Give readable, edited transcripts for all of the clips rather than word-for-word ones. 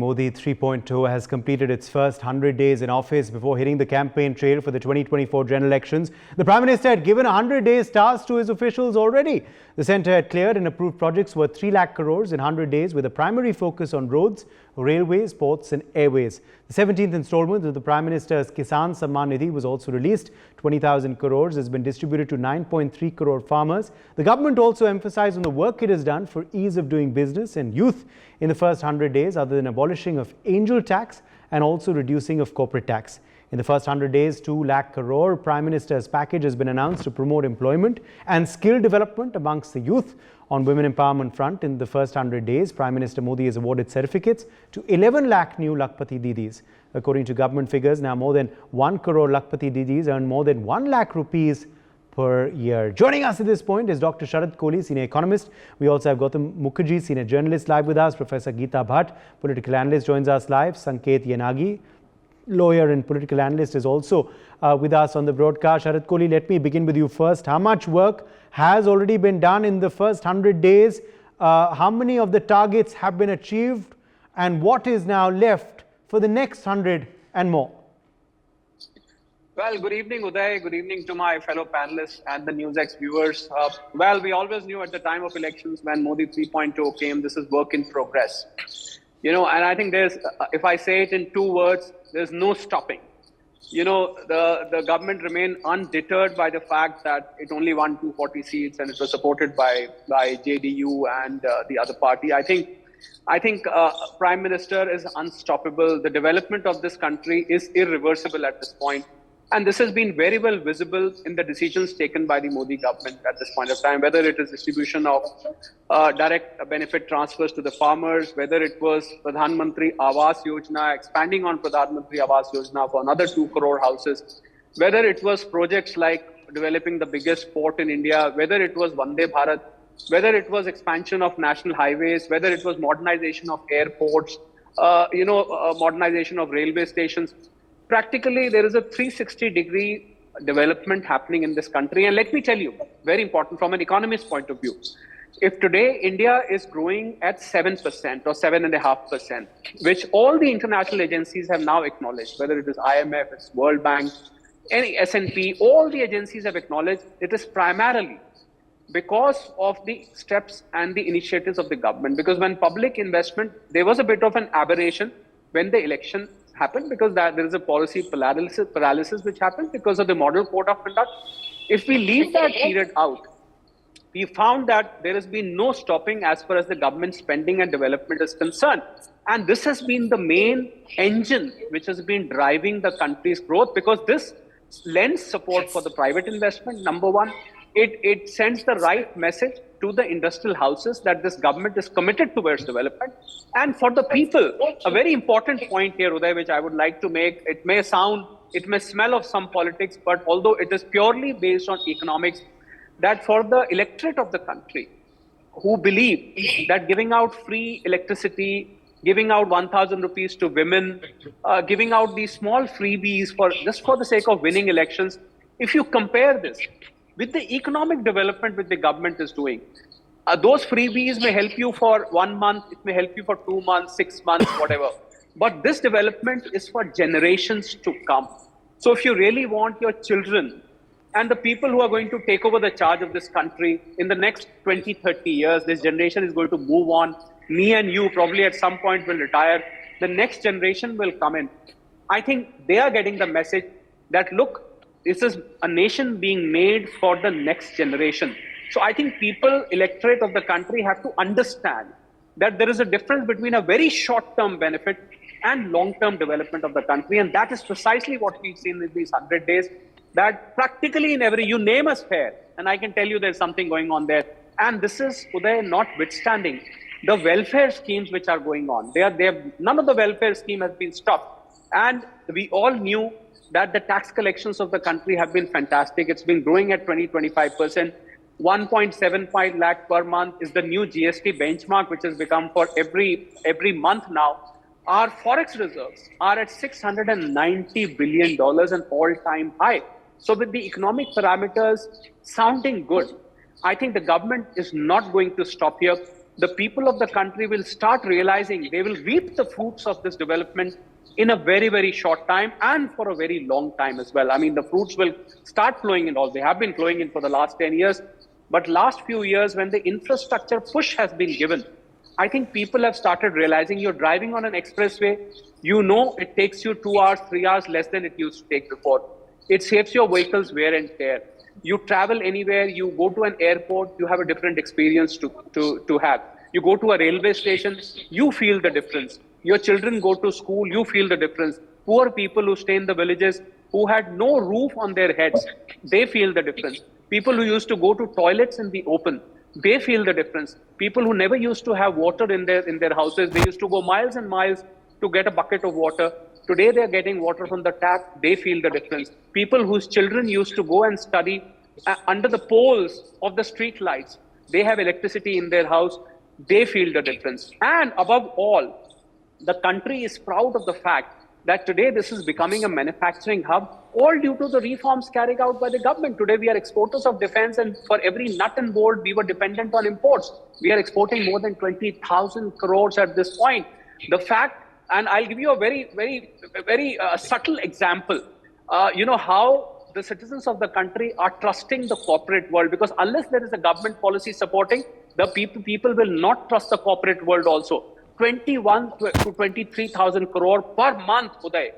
Modi 3.0 has completed its first 100 days in office before hitting the campaign trail for the 2024 general elections. The Prime Minister had given 100 days task to his officials already. The centre had cleared and approved projects worth 3 lakh crores in 100 days with a primary focus on roads, railways, ports and airways. The 17th installment of the Prime Minister's Kisan Samman Nidhi was also released. 20,000 crores has been distributed to 9.3 crore farmers. The government also emphasized on the work it has done for ease of doing business and youth in the first 100 days, other than abolishing of angel tax and also reducing of corporate tax. In the first 100 days, 2 lakh crore Prime Minister's package has been announced to promote employment and skill development amongst the youth. On women empowerment front, in the first 100 days, Prime Minister Modi has awarded certificates to 11 lakh new Lakpati Didis. According to government figures, now more than 1 crore Lakpati Didis earn more than 1 lakh rupees per year. Joining us at this point is Dr. Sharad Kohli, senior economist. We also have Gautam Mukherjee, senior journalist, live with us. Professor Geeta Bhatt, political analyst, joins us live. Sanket Yanagi, lawyer and political analyst, is also with us on the broadcast. Sharad Kohli, let me begin with you first. How much work has already been done in the first 100 days? How many of the targets have been achieved? And what is now left for the next 100 and more? Well, good evening, Uday. Good evening to my fellow panelists and the NewsX viewers. Well, we always knew at the time of elections when Modi 3.0 came, this is work in progress. You know, and I think there's, if I say it in 2 words, there's no stopping. You know, the government remained undeterred by the fact that it only won 240 seats and it was supported by JDU and the other party. I think Prime Minister is unstoppable. The development of this country is irreversible at this point. And this has been very well visible in the decisions taken by the Modi government at this point of time, whether it is distribution of direct benefit transfers to the farmers, whether it was Pradhan Mantri Awas Yojana, expanding on Pradhan Mantri Awas Yojana for another 2 crore houses, whether it was projects like developing the biggest port in India, whether it was Vande Bharat, whether it was expansion of national highways, whether it was modernization of airports, modernization of railway stations. Practically, there is a 360-degree development happening in this country. And let me tell you, very important from an economist point of view, if today India is growing at 7% or 7.5%, which all the international agencies have now acknowledged, whether it is IMF, it's World Bank, any S&P, all the agencies have acknowledged it is primarily because of the steps and the initiatives of the government. Because when public investment, there was a bit of an aberration when the election happened, because there is a policy paralysis which happened because of the model code of conduct. If we leave that period out, we found that there has been no stopping as far as the government spending and development is concerned. And this has been the main engine which has been driving the country's growth, because this lends support for the private investment, number one. It sends the right message to the industrial houses that this government is committed towards development. And for the people, a very important point here, Uday, which I would like to make, it may smell of some politics, but although it is purely based on economics, that for the electorate of the country who believe that giving out free electricity, giving out 1,000 rupees to women, giving out these small freebies just for the sake of winning elections, if you compare this with the economic development which the government is doing, those freebies may help you for 1 month, it may help you for 2 months, 6 months, whatever. But this development is for generations to come. So if you really want your children and the people who are going to take over the charge of this country in the next 20, 30 years, this generation is going to move on. Me and you probably at some point will retire. The next generation will come in. I think they are getting the message that, look, this is a nation being made for the next generation. So I think people, electorate of the country, have to understand that there is a difference between a very short-term benefit and long-term development of the country. And that is precisely what we've seen in these 100 days, that practically in you name a sphere, and I can tell you there's something going on there. And this is, Uday, notwithstanding the welfare schemes which are going on. None of the welfare scheme has been stopped. And we all knew that the tax collections of the country have been fantastic. It's been growing at 20-25%. 1.75 lakh per month is the new GST benchmark, which has become for every month now. Our forex reserves are at $690 billion, an all-time high. So with the economic parameters sounding good, I think the government is not going to stop here. the people of the country will start realizing they will reap the fruits of this development in a very, very short time and for a very long time as well. I mean, the fruits will start flowing in all. They have been flowing in for the last 10 years. But last few years, when the infrastructure push has been given, I think people have started realizing you're driving on an expressway, you know it takes you 2 hours, 3 hours less than it used to take before. It saves your vehicle's wear and tear. You travel anywhere, you go to an airport, you have a different experience to have. You go to a railway station, you feel the difference. Your children go to school, you feel the difference. Poor people who stay in the villages, who had no roof on their heads, they feel the difference. People who used to go to toilets in the open, they feel the difference. People who never used to have water in their houses, they used to go miles and miles to get a bucket of water. Today they're getting water from the tap, they feel the difference. People whose children used to go and study under the poles of the street lights, they have electricity in their house, they feel the difference. And above all, the country is proud of the fact that today this is becoming a manufacturing hub, all due to the reforms carried out by the government. Today we are exporters of defense, and for every nut and bolt we were dependent on imports. We are exporting more than 20,000 crores at this point. The fact, and I'll give you a very subtle example. You know how the citizens of the country are trusting the corporate world, because unless there is a government policy supporting, the people will not trust the corporate world also. 21 to 23,000 crore per month, Uday,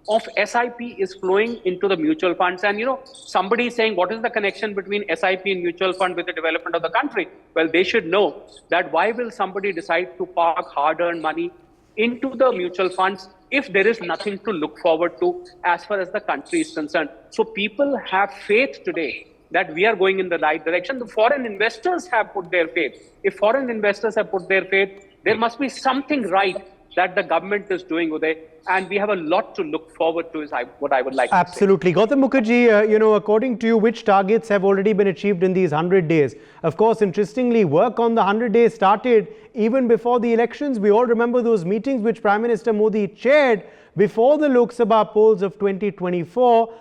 of SIP is flowing into the mutual funds. And, you know, somebody is saying, what is the connection between SIP and mutual fund with the development of the country? Well, they should know that why will somebody decide to park hard-earned money into the mutual funds if there is nothing to look forward to as far as the country is concerned? So people have faith today that we are going in the right direction. The foreign investors have put their faith. If foreign investors have put their faith, there must be something right that the government is doing, Uday, and we have a lot to look forward to, is what I would like Absolutely. to say. Gautam Mukherjee, you know, according to you, which targets have already been achieved in these 100 days? Of course, interestingly, work on the 100 days started even before the elections. We all remember those meetings which Prime Minister Modi chaired before the Lok Sabha polls of 2024,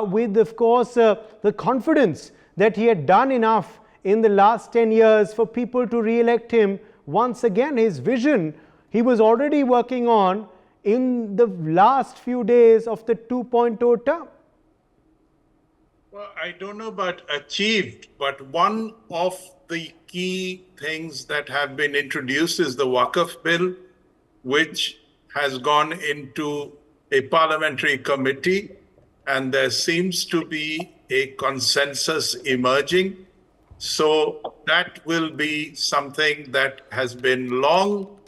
with, of course, the confidence that he had done enough in the last 10 years for people to re-elect him. Once again, his vision, he was already working on in the last few days of the 2.0 term. Well, I don't know about achieved, but one of the key things that have been introduced is the Waqf bill, which has gone into a parliamentary committee, and there seems to be a consensus emerging. So that will be something that has been long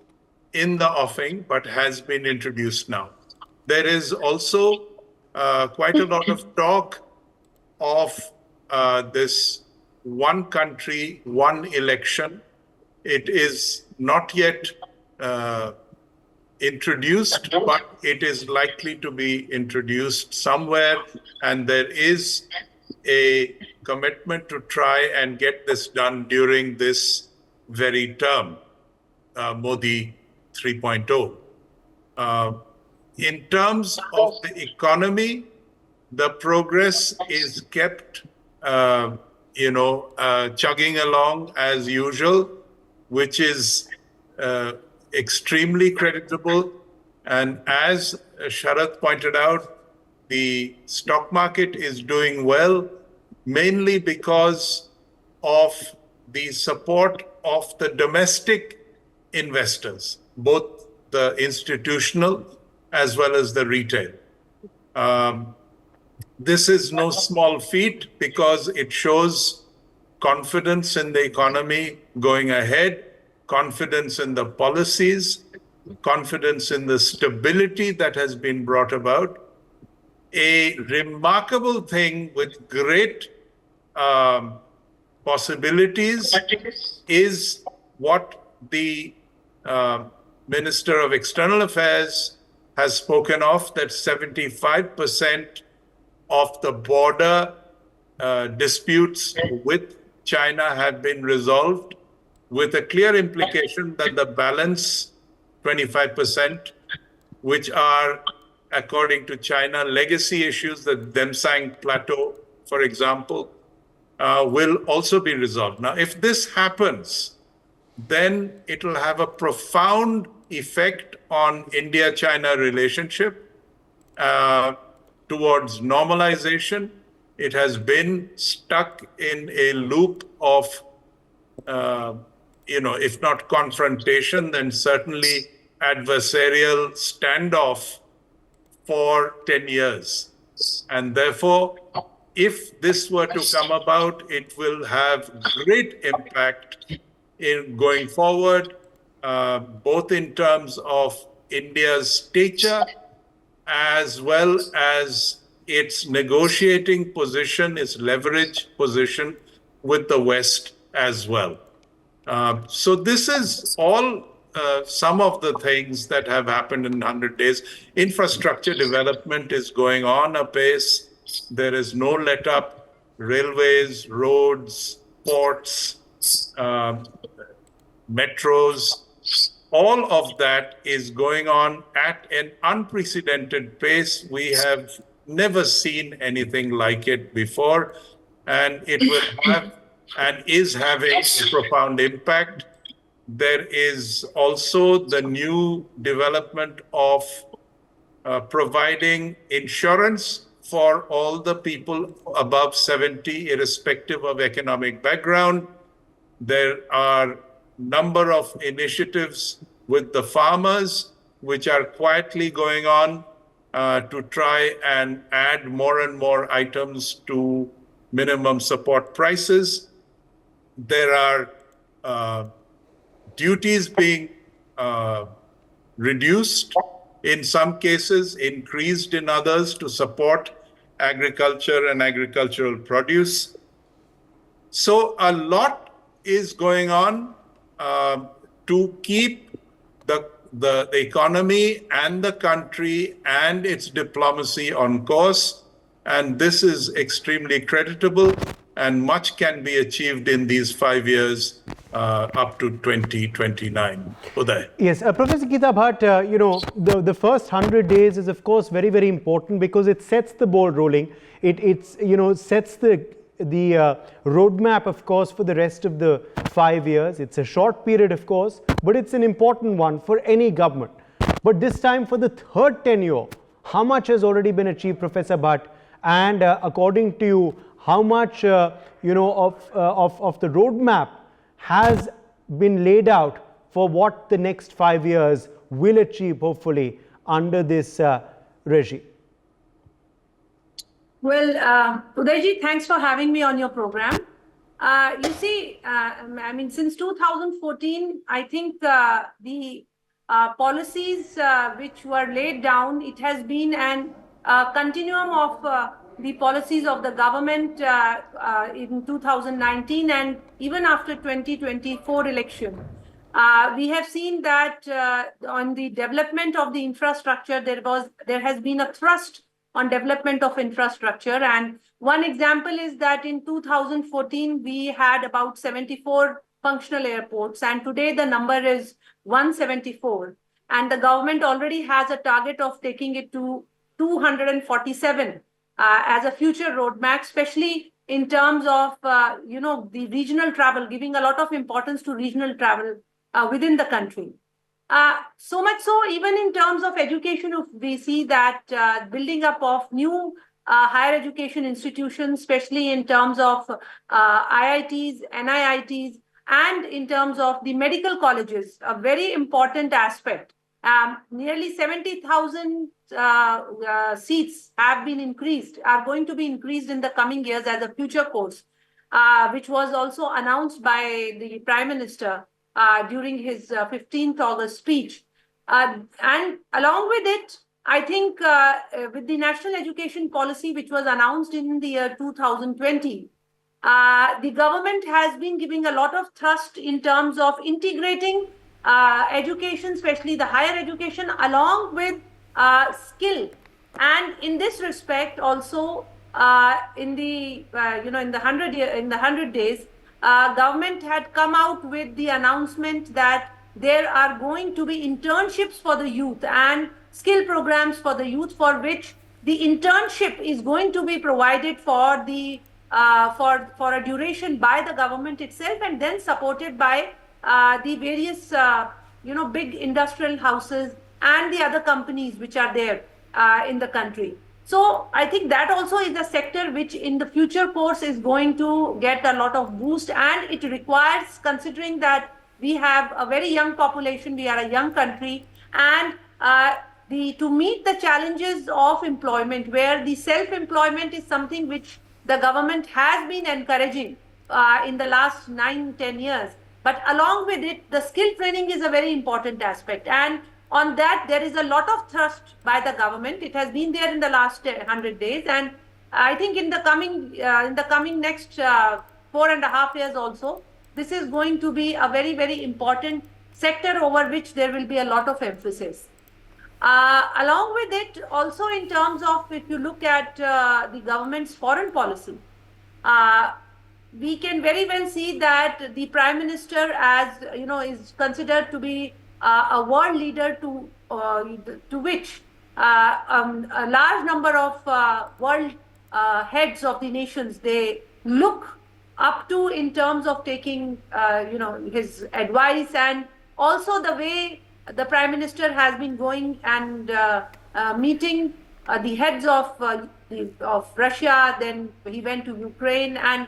in the offing, but has been introduced now. There is also quite a lot of talk of this one country, one election. It is not yet introduced, but it is likely to be introduced somewhere, and there is a commitment to try and get this done during this very term, Modi 3.0. In terms of the economy, the progress is kept, chugging along as usual, which is extremely creditable. And as Sharath pointed out, the stock market is doing well, mainly because of the support of the domestic investors, both the institutional as well as the retail. This is no small feat because it shows confidence in the economy going ahead, confidence in the policies, confidence in the stability that has been brought about. A remarkable thing with great possibilities is what the Minister of External Affairs has spoken of, that 75% of the border disputes with China have been resolved, with a clear implication that the balance 25%, which are, according to China, legacy issues, the Demsang Plateau, for example, will also be resolved. Now, if this happens, then it will have a profound effect on India-China relationship towards normalization. It has been stuck in a loop of, if not confrontation, then certainly adversarial standoff for 10 years. And therefore, if this were to come about, it will have great impact in going forward, both in terms of India's stature as well as its negotiating position, its leverage position with the West as well. So this is all some of the things that have happened in 100 days. Infrastructure development is going on apace. There is no let-up. Railways, roads, ports, metros, all of that is going on at an unprecedented pace. We have never seen anything like it before, and it will have and is having a profound impact. There is also the new development of providing insurance for all the people above 70, irrespective of economic background. There are number of initiatives with the farmers, which are quietly going on to try and add more and more items to minimum support prices. There are duties being reduced in some cases, increased in others to support agriculture and agricultural produce. So a lot is going on to keep the economy and the country and its diplomacy on course. And this is extremely creditable, and much can be achieved in these 5 years up to 2029. Uday. Yes, Professor Geeta Bhatt, the first 100 days is, of course, very, very important because it sets the ball rolling. It sets the roadmap, of course, for the rest of the 5 years. It's a short period, of course, but it's an important one for any government. But this time, for the third tenure, how much has already been achieved, Professor Bhatt? And according to you, how much of the roadmap has been laid out for what the next 5 years will achieve, hopefully, under this regime? Well, Udayji, thanks for having me on your program. You see, since 2014, I think the policies which were laid down, it has been an continuum of the policies of the government in 2019 and even after 2024 election. We have seen that on the development of the infrastructure, there has been a thrust on development of infrastructure. And one example is that in 2014, we had about 74 functional airports, and today the number is 174. And the government already has a target of taking it to 247 as a future roadmap, especially in terms of, the regional travel, giving a lot of importance to regional travel within the country. So much so, even in terms of education, we see that building up of new higher education institutions, especially in terms of IITs, NIITs, and in terms of the medical colleges, a very important aspect. Nearly 70,000 seats have been increased, are going to be increased in the coming years as a future course, which was also announced by the Prime Minister during his 15th August speech. And along with it, I think with the National Education Policy, which was announced in the year 2020, the government has been giving a lot of thrust in terms of integrating education, especially the higher education, along with skill. And in this respect, also in the 100 days, government had come out with the announcement that there are going to be internships for the youth and skill programs for the youth, for which the internship is going to be provided for the for a duration by the government itself, and then supported by the various, big industrial houses and the other companies which are there in the country. So I think that also is a sector which in the future course is going to get a lot of boost, and it requires, considering that we have a very young population, we are a young country, and to meet the challenges of employment, where the self-employment is something which the government has been encouraging in the last 9-10 years. But along with it, the skill training is a very important aspect. And on that, there is a lot of thrust by the government. It has been there in the last 100 days. And I think in the coming next 4.5 years also, this is going to be a very, very important sector over which there will be a lot of emphasis. Along with it, also in terms of, if you look at the government's foreign policy, we can very well see that the Prime Minister, as is considered to be a world leader to which a large number of world heads of the nations, they look up to in terms of taking his advice, and also the way the Prime Minister has been going and meeting the heads of Russia. Then he went to Ukraine, and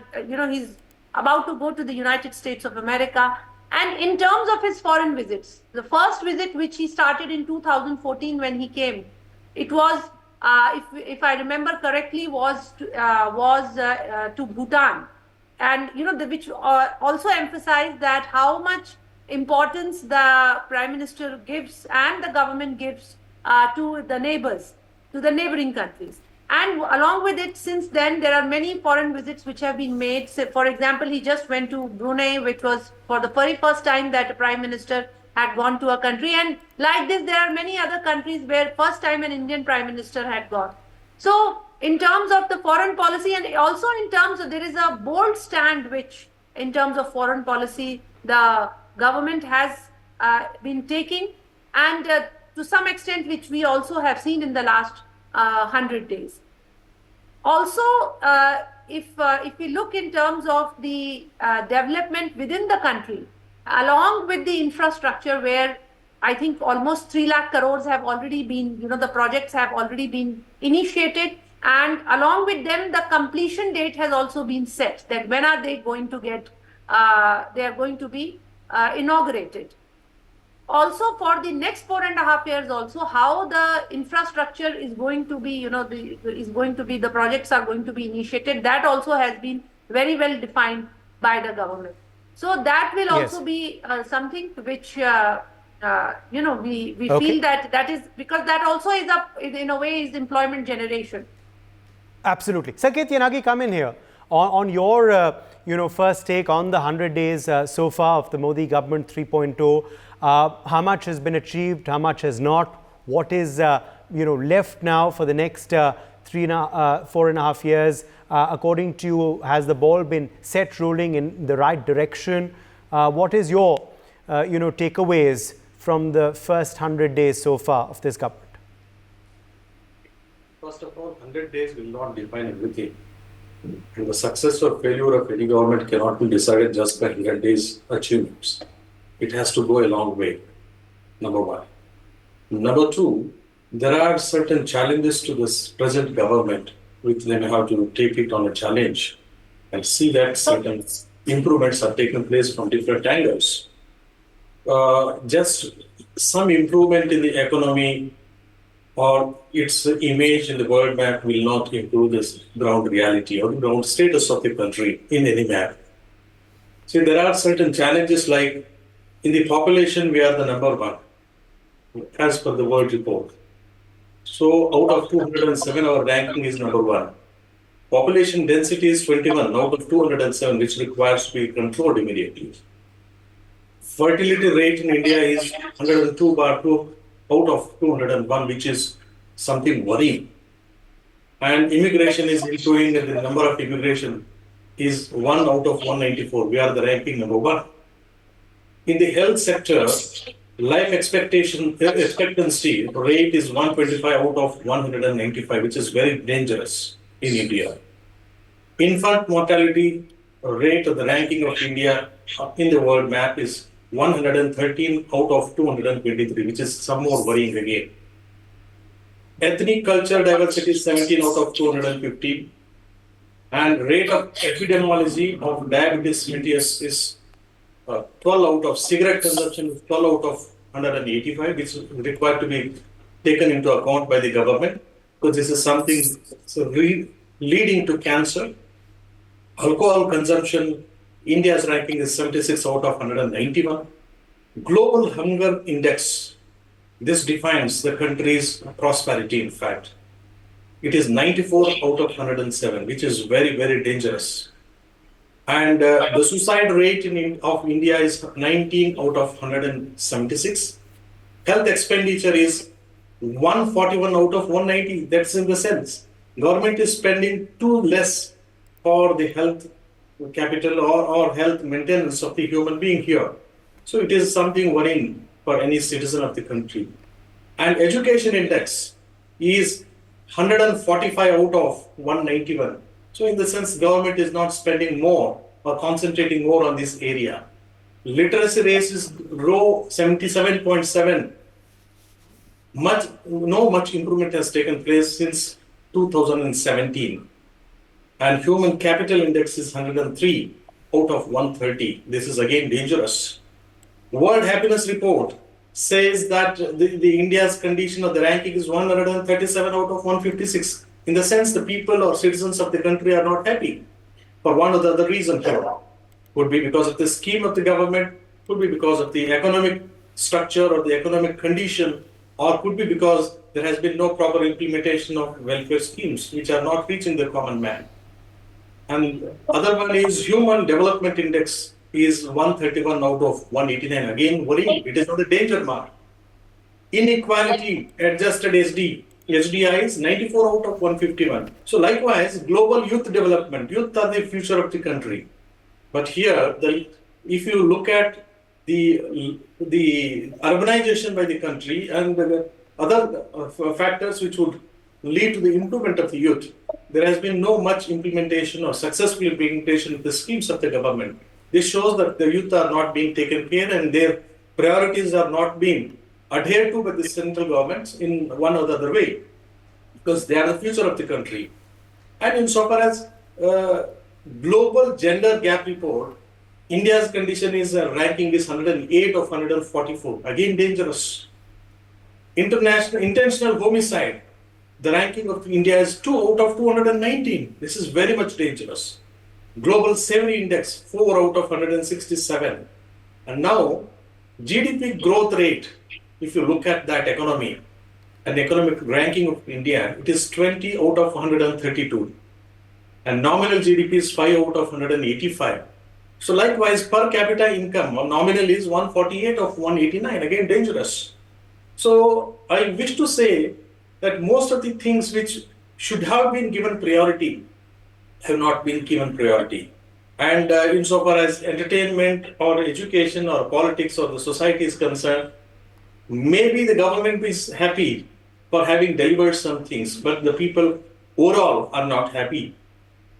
he's about to go to the United States of America. And in terms of his foreign visits, the first visit which he started in 2014 when he came, it was, if I remember correctly, was to Bhutan, and which also emphasized that how much importance the Prime Minister gives and the government gives to the neighbors, to the neighboring countries. And along with it, since then, there are many foreign visits which have been made. So, for example, he just went to Brunei, which was for the very first time that a Prime Minister had gone to a country. And like this, there are many other countries where first time an Indian Prime Minister had gone. So in terms of the foreign policy, and also in terms of, there is a bold stand which in terms of foreign policy, the government has been taking, and to some extent which we also have seen in the last 100 days. Also, if we look in terms of the development within the country, along with the infrastructure, where I think almost 3 lakh crores have already been, the projects have already been initiated, and along with them, the completion date has also been set, that when are they going to get, they are going to be inaugurated. Also, for the next 4.5 years, also how the infrastructure is going to be, the projects are going to be initiated. That also has been very well defined by the government. So that will also be something which we feel that is, because that also is in a way is employment generation. Absolutely. Saket Yanagi, come in here on your first take on the 100 days so far of the Modi government 3.0. How much has been achieved? How much has not? What is left now for the next 4.5 years? According to you, has the ball been set rolling in the right direction? What is your takeaways from the first 100 days so far of this government? First of all, 100 days will not define everything. And the success or failure of any government cannot be decided just by 100 days achievements. It has to go a long way, number one. Number two, there are certain challenges to this present government, which they may have to take it on a challenge and see that certain improvements are taking place from different angles. Just some improvement in the economy or its image in the world map will not improve this ground reality or the ground status of the country in any map. See, there are certain challenges like in the population, we are the number one, as per the World Report. So out of 207, our ranking is number one. Population density is 21 out of 207, which requires to be controlled immediately. Fertility rate in India is 102/2 out of 201, which is something worrying. And immigration is improving, and the number of immigration is 1 out of 194. We are the ranking number one. In the health sector, life expectancy rate is 125 out of 195, which is very dangerous in India. Infant mortality rate of the ranking of India in the world map is 113 out of 223, which is some more worrying again. Ethnic culture diversity is 17 out of 215. And rate of epidemiology of diabetes mellitus is 12 out of cigarette consumption is 12 out of 185, which is required to be taken into account by the government, because this is something leading to cancer. Alcohol consumption, India's ranking is 76 out of 191. Global Hunger Index, this defines the country's prosperity, in fact. It is 94 out of 107, which is very, very dangerous. And the suicide rate of India is 19 out of 176. Health expenditure is 141 out of 190. That's in the sense. Government is spending too less for the health capital or health maintenance of the human being here. So it is something worrying for any citizen of the country. And education index is 145 out of 191. So in the sense, government is not spending more or concentrating more on this area. Literacy rate is low, 77.7. Much improvement has taken place since 2017. And human capital index is 103 out of 130. This is again dangerous. World Happiness Report says that the India's condition of the ranking is 137 out of 156. In the sense, the people or citizens of the country are not happy for one or the other reason. Could be because of the scheme of the government, could be because of the economic structure or the economic condition, or could be because there has been no proper implementation of welfare schemes which are not reaching the common man. And other one is Human Development Index is 131 out of 189. Again, worrying. It is on the danger mark. Inequality adjusted HDI is 94 out of 151. So likewise, global youth development. Youth are the future of the country. But here, if you look at the urbanization by the country and the other factors which would lead to the improvement of the youth, there has been no much implementation or successful implementation of the schemes of the government. This shows that the youth are not being taken care and their priorities are not being adhered to by the central governments in one or the other way, because they are the future of the country. And insofar as global gender gap report, India's condition is ranking is 108 of 144. Again, dangerous. Intentional homicide, the ranking of India is 2 out of 219. This is very much dangerous. Global Safety Index, 4 out of 167. And now, GDP growth rate, if you look at that economy, an economic ranking of India, it is 20 out of 132. And nominal GDP is 5 out of 185. So likewise, per capita income, nominal is 148 of 189, again dangerous. So I wish to say that most of the things which should have been given priority have not been given priority. And insofar as entertainment or education or politics or the society is concerned, maybe the government is happy for having delivered some things, but the people overall are not happy.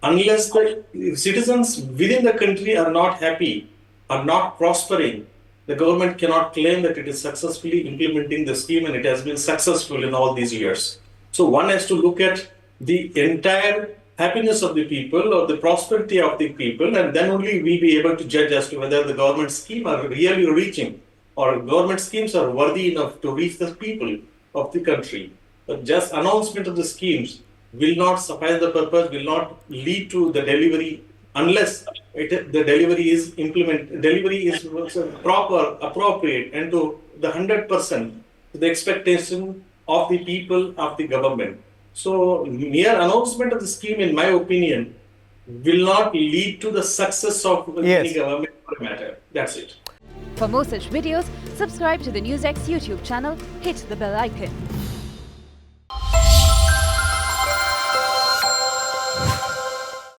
Unless the citizens within the country are not happy, are not prospering, the government cannot claim that it is successfully implementing the scheme and it has been successful in all these years. So one has to look at the entire happiness of the people or the prosperity of the people, and then only we be able to judge as to whether the government scheme are really reaching or government schemes are worthy enough to reach the people of the country. But just announcement of the schemes will not suffice the purpose, will not lead to the delivery unless the delivery is proper, appropriate, and to the 100% the expectation of the people, of the government. So mere announcement of the scheme, in my opinion, will not lead to the success of any government for a matter. That's it. For more such videos, subscribe to the NewsX YouTube channel, hit the bell icon.